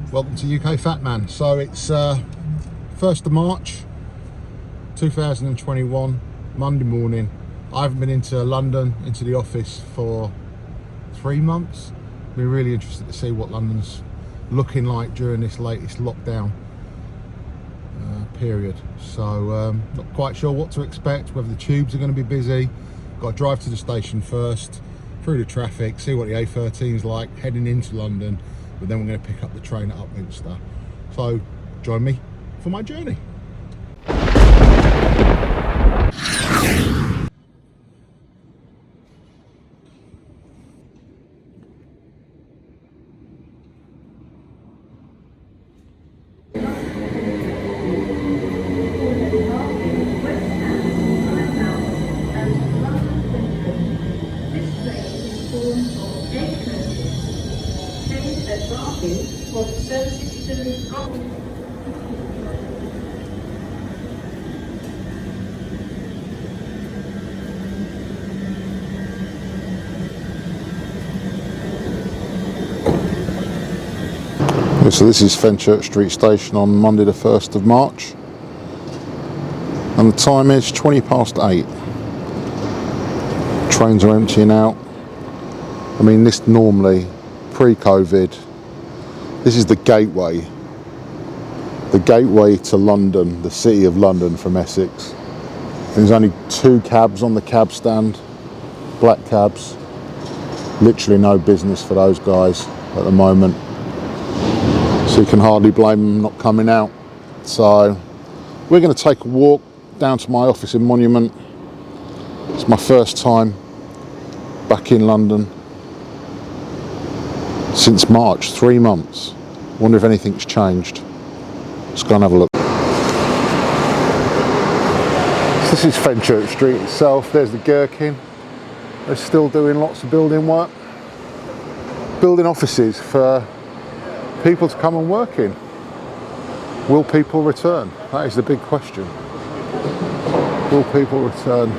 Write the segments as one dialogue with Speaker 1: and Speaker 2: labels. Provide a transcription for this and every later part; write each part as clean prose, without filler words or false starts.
Speaker 1: Welcome to UK Fatman. So it's 1st of March 2021, Monday morning. I haven't been into London, into the office for 3 months. Be really interested to see what London's looking like during this latest lockdown period. So not quite sure what to expect, whether the tubes are going to be busy. Got to drive to the station first, through the traffic, see what the A13 is like, heading into London, but then we're going to pick up the train at Upminster. So join me for my journey. So this is Fenchurch Street Station on Monday the 1st of March, and the time is 8:20. Trains are emptying out. I mean, this normally, pre-COVID, this is the gateway to London, the city of London from Essex. There's only 2 cabs on the cab stand, black cabs. Literally no business for those guys at the moment. So you can hardly blame them not coming out. So we're going to take a walk down to my office in Monument. It's my first time back in London since March, 3 months. Wonder if anything's changed. Let's go and have a look. So this is Fenchurch Street itself. There's the Gherkin. They're still doing lots of building work. Building offices for people to come and work in. Will people return? That is the big question. Will people return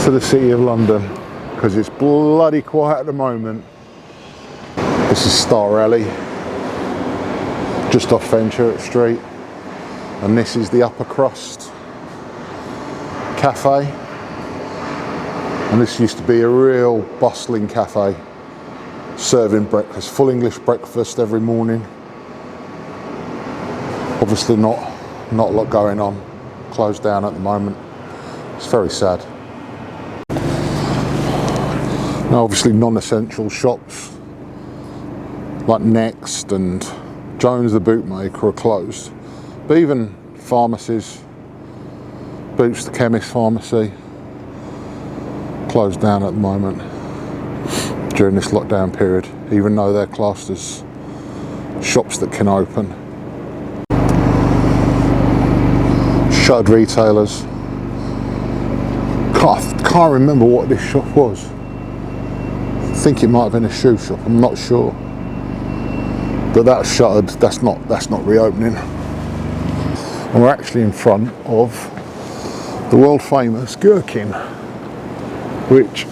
Speaker 1: to the City of London? Because it's bloody quiet at the moment. This is Star Alley, just off Fenchurch Street, and this is the Upper Crust Cafe. And this used to be a real bustling cafe, serving breakfast, full English breakfast every morning. Obviously not a lot going on, closed down at the moment. It's very sad. Now obviously non-essential shops like Next and Jones the Bootmaker are closed, but even pharmacies, Boots the Chemist Pharmacy, closed down at the moment during this lockdown period, even though they're classed as shops that can open. Shuttered retailers. Can't remember what this shop was. I think it might have been a shoe shop, I'm not sure. But that's shuttered, that's not reopening. And we're actually in front of the world famous Gherkin, which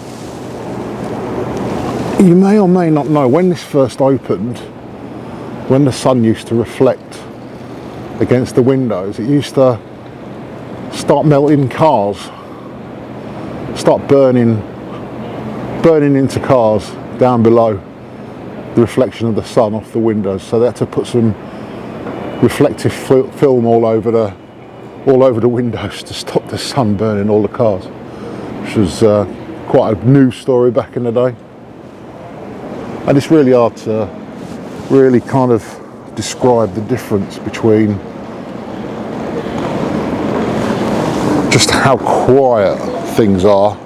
Speaker 1: you may or may not know, when this first opened, when the sun used to reflect against the windows, it used to start melting cars, start burning into cars down below the reflection of the sun off the windows. So they had to put some reflective film all over the windows to stop the sun burning all the cars, which was quite a news story back in the day. And it's really hard to really kind of describe the difference between just how quiet things are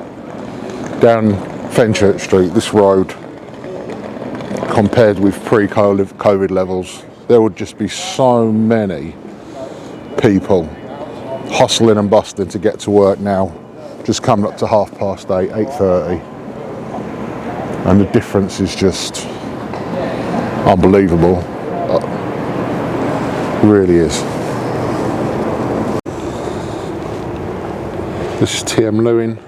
Speaker 1: down Fenchurch Street, this road, compared with pre-COVID levels. There would just be so many people hustling and bustling to get to work now, just coming up to 8:30, 8:30. And the difference is just unbelievable. It really is. This is TM Lewin.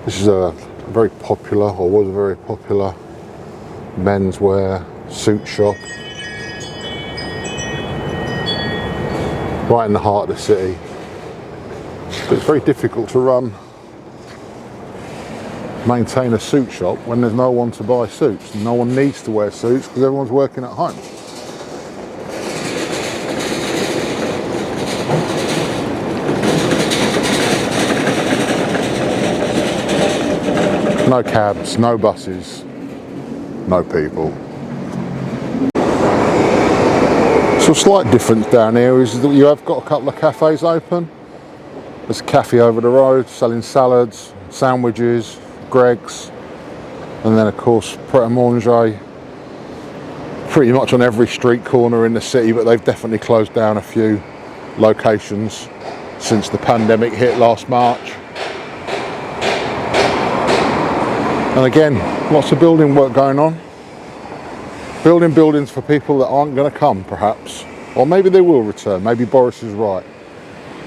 Speaker 1: This is a very popular, or was a very popular, menswear suit shop. Right in the heart of the city. But it's very difficult to maintain a suit shop when there's no one to buy suits. No one needs to wear suits because everyone's working at home. No cabs, no buses, no people. So a slight difference down here is that you have got a couple of cafes open. There's a cafe over the road selling salads, sandwiches, Greg's, and then of course Pret a Manger pretty much on every street corner in the city, but they've definitely closed down a few locations since the pandemic hit last March. And again, lots of building work going on. Building buildings for people that aren't going to come, perhaps. Or maybe they will return. Maybe Boris is right.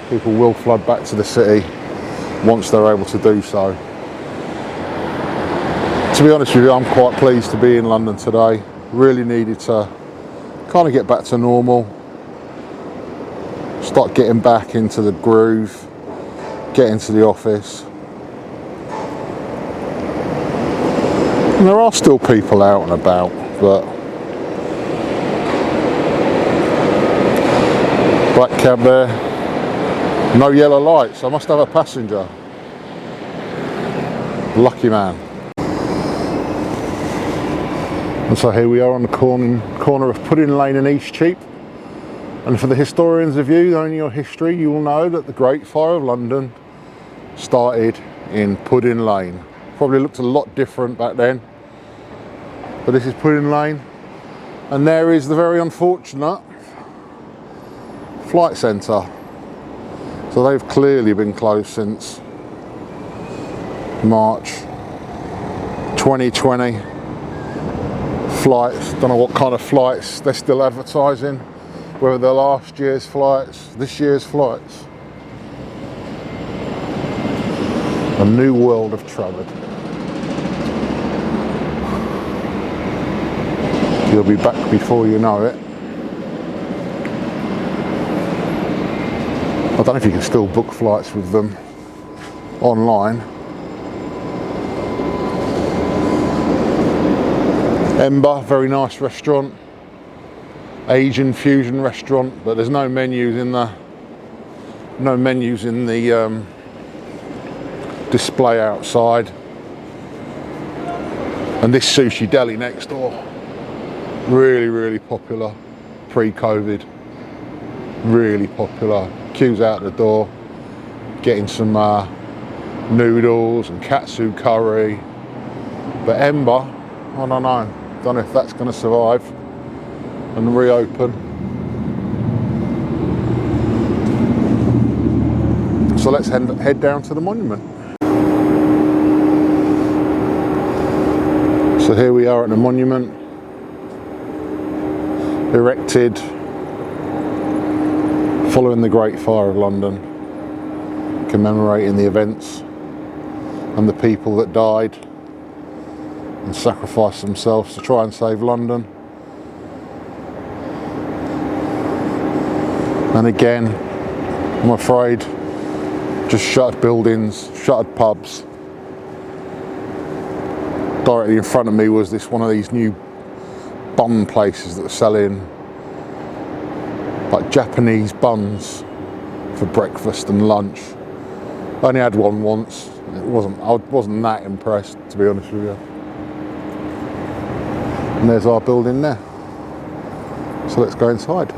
Speaker 1: People will flood back to the city once they're able to do so. To be honest with you, I'm quite pleased to be in London today. Really needed to kind of get back to normal. Start getting back into the groove. Get into the office. And there are still people out and about, but black cab there, no yellow lights. I must have a passenger. Lucky man. And so here we are on the corner of Pudding Lane and Eastcheap. And for the historians of you, knowing your history, you will know that the Great Fire of London started in Pudding Lane. Probably looked a lot different back then. But this is Pudding Lane, and there is the very unfortunate flight centre. So they've clearly been closed since March 2020. Flights, don't know what kind of flights they're still advertising, whether they're last year's flights, this year's flights. A new world of travel. You'll be back before you know it. I don't know if you can still book flights with them online. Ember, very nice restaurant. Asian fusion restaurant, but there's no menus in the display outside. And this sushi deli next door. Really, really popular pre-COVID. Really popular. Queues out the door, getting some noodles and katsu curry. But Ember, I don't know if that's going to survive and reopen. So let's head down to the monument. So here we are at the monument. Erected following the Great Fire of London, commemorating the events and the people that died and sacrificed themselves to try and save London. And again, I'm afraid, just shuttered buildings, shuttered pubs. Directly in front of me was one of these new bun places that were selling like Japanese buns for breakfast and lunch. I only had one once. I wasn't that impressed, to be honest with you. And there's our building there. So let's go inside.